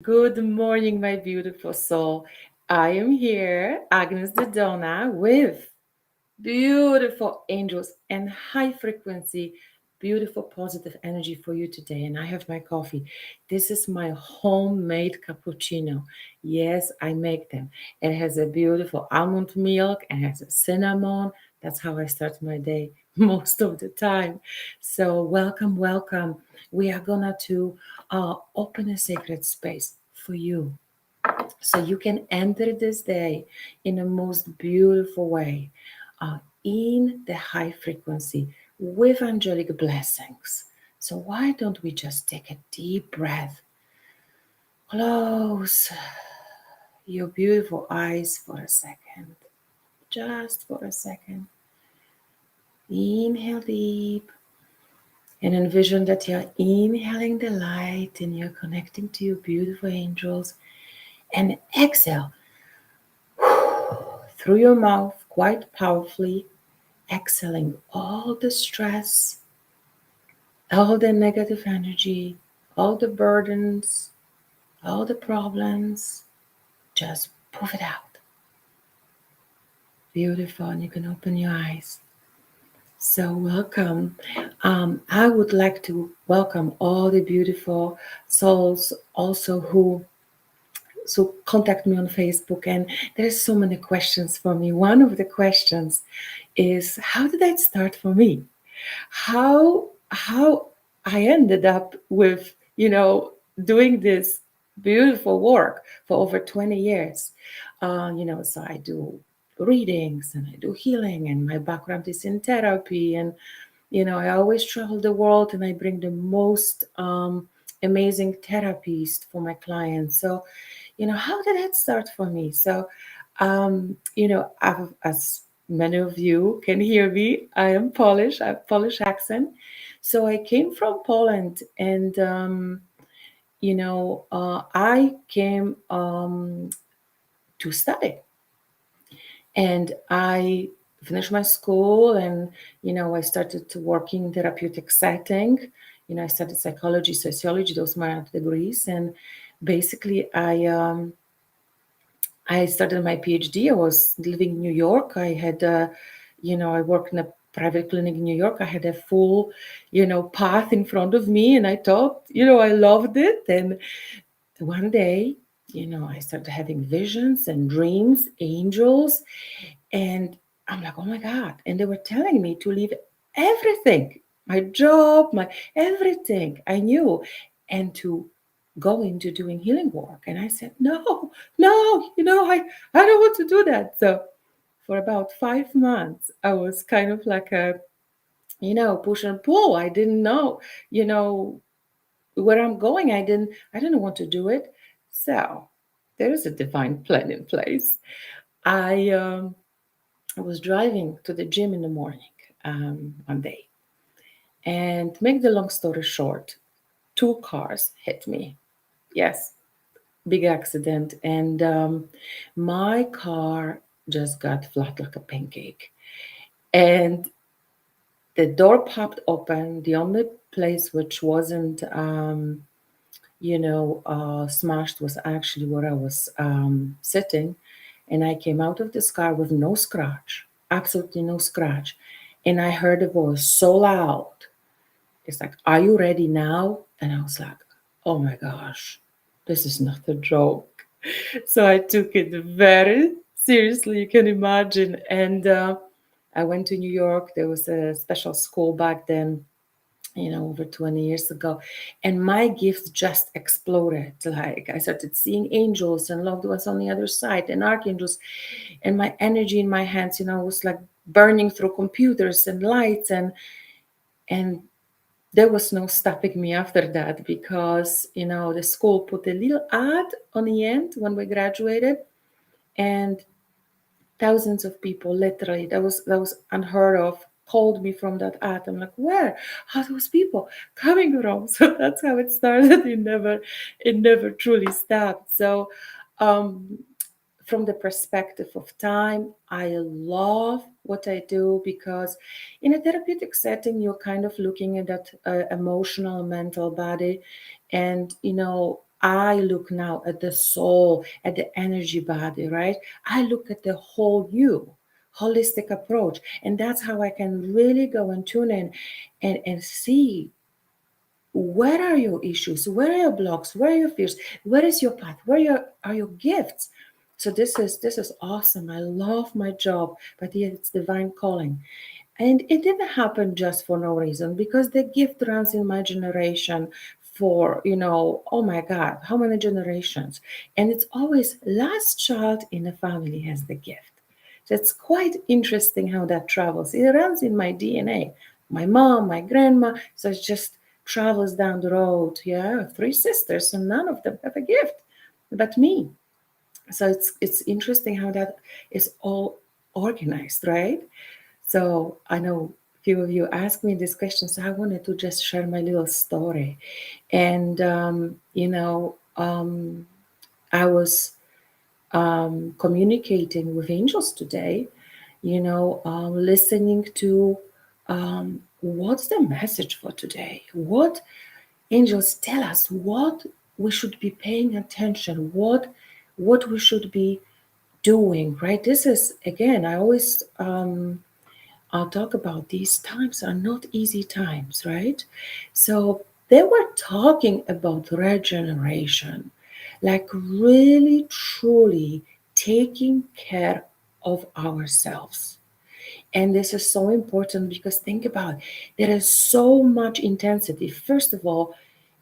Good morning, my beautiful soul. I am here, Agnes the Donna, with beautiful angels and high frequency, beautiful positive energy for you today. And I have my coffee. This is my homemade cappuccino. Yes, I make them. It has a beautiful almond milk and has a cinnamon. That's how I start my day most of the time. So welcome, welcome. We are gonna to open a sacred space for you so you can enter this day in a most beautiful way, in the high frequency with angelic blessings. So why don't we just take a deep breath? Close your beautiful eyes for a second, just for a second. Inhale deep and envision that you're inhaling the light and you're connecting to your beautiful angels. And exhale through your mouth quite powerfully, exhaling all the stress, all the negative energy, all the burdens, all the problems. Just poof it out. Beautiful. And you can open your eyes. So, welcome. I would like to welcome all the beautiful souls also who contact me on Facebook, and there's so many questions for me. One of the questions is, how did that start for me? How I ended up with, doing this beautiful work for over 20 years. So I do readings and I do healing, and my background is in therapy. And I always travel the world and I bring the most amazing therapies for my clients. So, how did that start for me? So, as many of you can hear me, I am Polish, I have Polish accent. So I came from Poland, and I came to study, and I finished my school, and I started to work in therapeutic setting. I studied psychology, sociology; those were my degrees, and basically I started my PhD. I was living in New York. I had, I worked in a private clinic in New York. I had a full, path in front of me, and I thought, I loved it. And one day, I started having visions and dreams, angels, and I'm like, oh my God. And they were telling me to leave everything, my job, my everything I knew, and to go into doing healing work. And I said, no, no, I don't want to do that. So for about 5 months, I was kind of like a, push and pull. I didn't know, you know, where I'm going. I didn't want to do it. So there is a divine plan in place. I um, I was driving to the gym in the morning one day. And make the long story short, two cars hit me. Yes, big accident. And my car just got flat like a pancake. And the door popped open. The only place which wasn't, smashed was actually where I was sitting. And I came out of this car with no scratch, absolutely no scratch. And I heard a voice so loud. It's like, are you ready now? And I was like, oh my gosh, this is not a joke. So I took it very seriously, you can imagine. And I went to New York. There was a special school back then, over 20 years ago. And my gifts just exploded. Like I started seeing angels and loved ones on the other side and archangels. And my energy in my hands, was like burning through computers and lights. And there was no stopping me after that, because the school put a little ad on the end when we graduated, and thousands of people, literally, that was unheard of, called me from that ad. I'm like, where are those people coming from? So that's how it started. It never truly stopped. So um from the perspective of time, I love what I do, because in a therapeutic setting, you're kind of looking at that emotional, mental body. And, I look now at the soul, at the energy body, right? I look at the whole you, holistic approach. And that's how I can really go and tune in and see where are your issues, where are your blocks, where are your fears, where is your path, are your gifts. So this is awesome. I love my job, but yet it's divine calling. And it didn't happen just for no reason, because the gift runs in my generation for, oh my God, how many generations? And it's always last child in a family has the gift. So it's quite interesting how that travels. It runs in my DNA. My mom, my grandma, so it just travels down the road. Yeah, I have three sisters, and none of them have a gift but me. So it's interesting how that is all organized, right? So I know a few of you asked me this question, so I wanted to just share my little story. And I was communicating with angels today, listening to what's the message for today? What angels tell us? What we should be paying attention? What we should be doing? Right? This is again. I always I'll talk about these times are not easy times, right? So they were talking about regeneration, like really truly taking care of ourselves. And this is so important because think about it, there is so much intensity. First of all,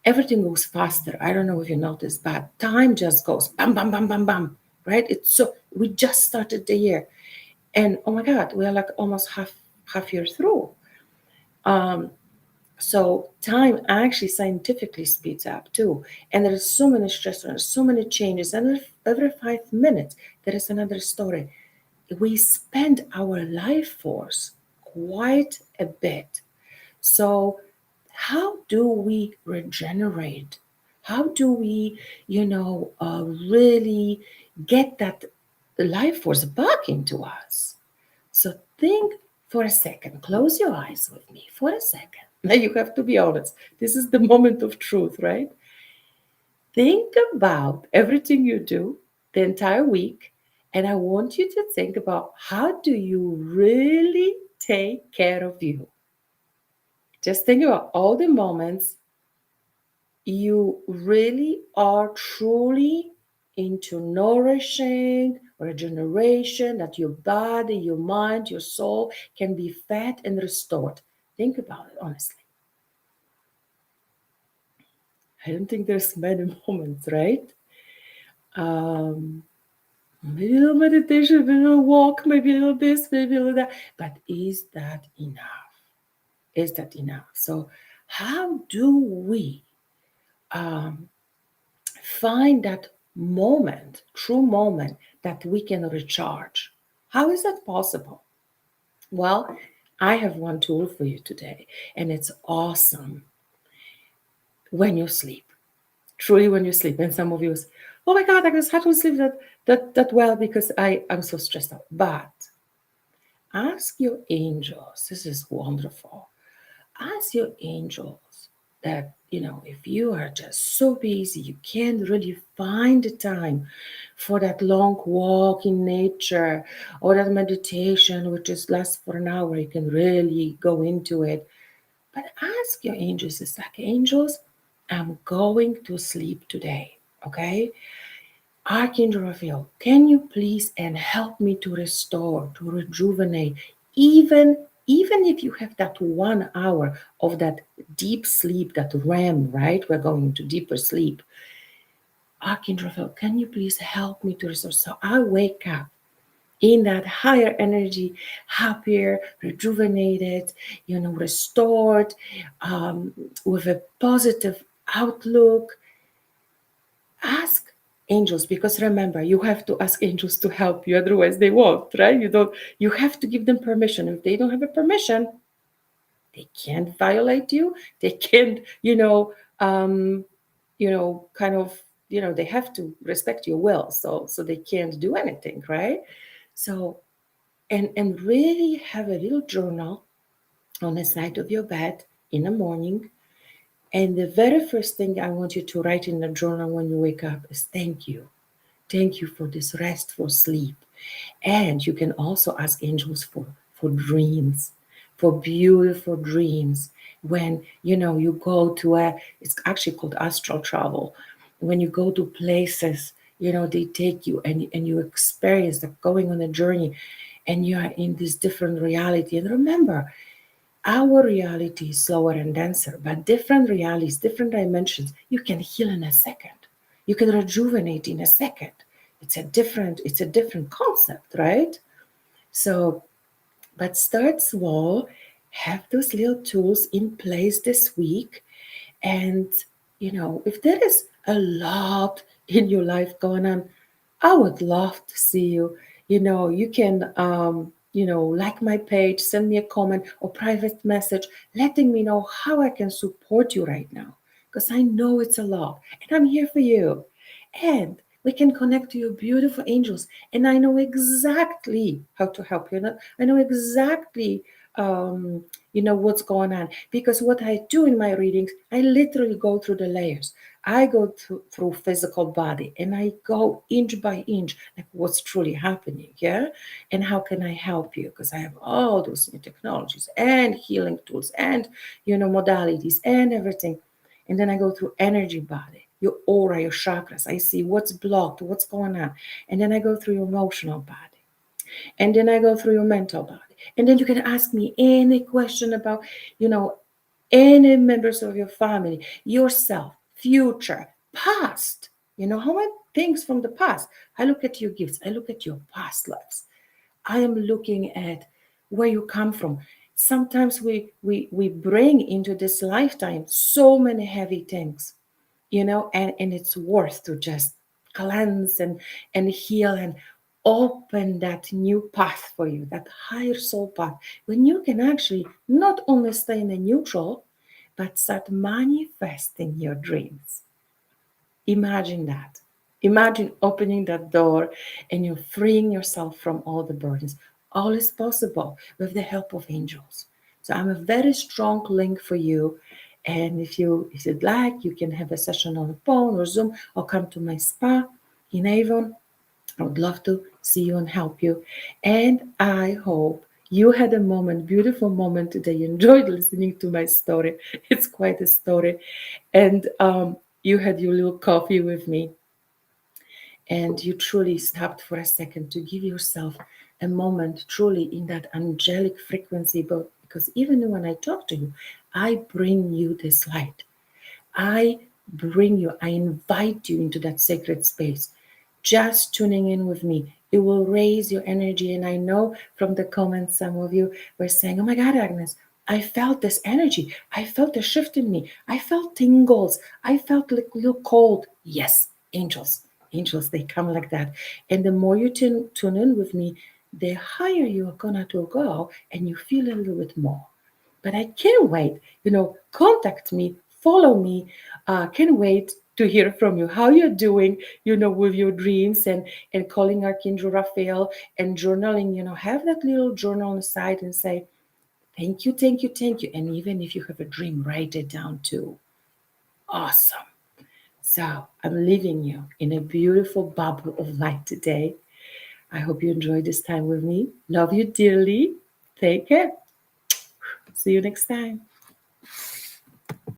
everything goes faster. I don't know if you noticed, but time just goes bam, bam, bam, bam, bam, right? It's so we just started the year, and oh my God, we are like almost half year through. Um, so time actually scientifically speeds up too, and there is so many stressors, so many changes, and every 5 minutes there is another story. We spend our life force quite a bit. So how do we regenerate? How do we, really get that life force back into us? So think for a second, close your eyes with me for a second. Now you have to be honest. This is the moment of truth, right? Think about everything you do the entire week, and I want you to think about how do you really take care of you. Just think about all the moments you really are truly into nourishing regeneration, that your body, your mind, your soul can be fed and restored. Think about it honestly. I don't think there's many moments, right? Um, Maybe a little meditation, maybe a little walk, maybe a little this, maybe a little that. But is that enough? Is that enough? So, how do we um, find that moment, true moment, that we can recharge? How is that possible? Well, I have one tool for you today, and it's awesome when you sleep. Truly, when you sleep. And some of you is, oh my God, I just had to sleep that well because I'm so stressed out. But ask your angels. This is wonderful. Ask your angels that, if you are just so busy, you can't really find the time for that long walk in nature or that meditation, which just lasts for an hour, you can really go into it. But ask your angels, it's like, angels, I'm going to sleep today. Okay? Archangel Raphael, can you please and help me to restore, to rejuvenate, even if you have that 1 hour of that deep sleep, that REM, right? We're going into deeper sleep. Archangel Raphael, can you please help me to restore? So I wake up in that higher energy, happier, rejuvenated, restored, with a positive outlook. Ask angels, because remember, you have to ask angels to help you, otherwise they won't, right? You have to give them permission. If they don't have a permission, they can't violate you, they can't, kind of, they have to respect your will, so they can't do anything, right? So and really have a little journal on the side of your bed in the morning, And the very first thing I want you to write in the journal when you wake up is thank you. Thank you for this restful sleep. And you can also ask angels for dreams, for beautiful dreams. When you go to it's actually called astral travel. When you go to places, they take you and you experience the going on a journey, and you are in this different reality. And remember, our reality is slower and denser, but different realities, different dimensions, you can heal in a second. You can rejuvenate in a second. It's a different concept, right? So, but start small, have those little tools in place this week, and, if there is a lot in your life going on, I would love to see you. You can, like my page, send me a comment or private message letting me know how I can support you right now. Because I know it's a lot and I'm here for you. And we can connect to your beautiful angels. And I know exactly how to help you. I know exactly what's going on, because what I do in my readings, I literally go through the layers. I go through physical body and I go inch by inch, like what's truly happening, yeah? And how can I help you? Because I have all those new technologies and healing tools and, modalities and everything. And then I go through energy body, your aura, your chakras. I see what's blocked, what's going on. And then I go through your emotional body. And then I go through your mental body. And then you can ask me any question about, you know, any members of your family, yourself, future, past. How many things from the past? I look at your gifts. I look at your past lives. I am looking at where you come from. Sometimes we bring into this lifetime so many heavy things, and it's worth to just cleanse and heal and open that new path for you, that higher soul path, when you can actually not only stay in the neutral, but start manifesting your dreams. Imagine that. Imagine opening that door and you're freeing yourself from all the burdens. All is possible with the help of angels. So I'm a very strong link for you. And if you'd like, you can have a session on the phone or Zoom or come to my spa in Avon. I would love to see you and help you. And I hope you had a beautiful moment today. You enjoyed listening to my story. It's quite a story. And you had your little coffee with me. And you truly stopped for a second to give yourself a moment truly in that angelic frequency. But because even when I talk to you, I bring you this light. I invite you into that sacred space. Just tuning in with me, it will raise your energy. And I know from the comments, some of you were saying, oh my God, Agnes, I felt this energy. I felt a shift in me. I felt tingles. I felt like a little cold. Yes, angels. Angels, they come like that. And the more you tune in with me, the higher you are going to go and you feel a little bit more. But I can't wait. Contact me, follow me. Can't wait to hear from you how you're doing, with your dreams and calling Archangel Raphael and journaling. Have that little journal on the side and say, thank you, thank you, thank you. And even if you have a dream, write it down too. Awesome. So I'm leaving you in a beautiful bubble of light today. I hope you enjoyed this time with me. Love you dearly. Take care. See you next time.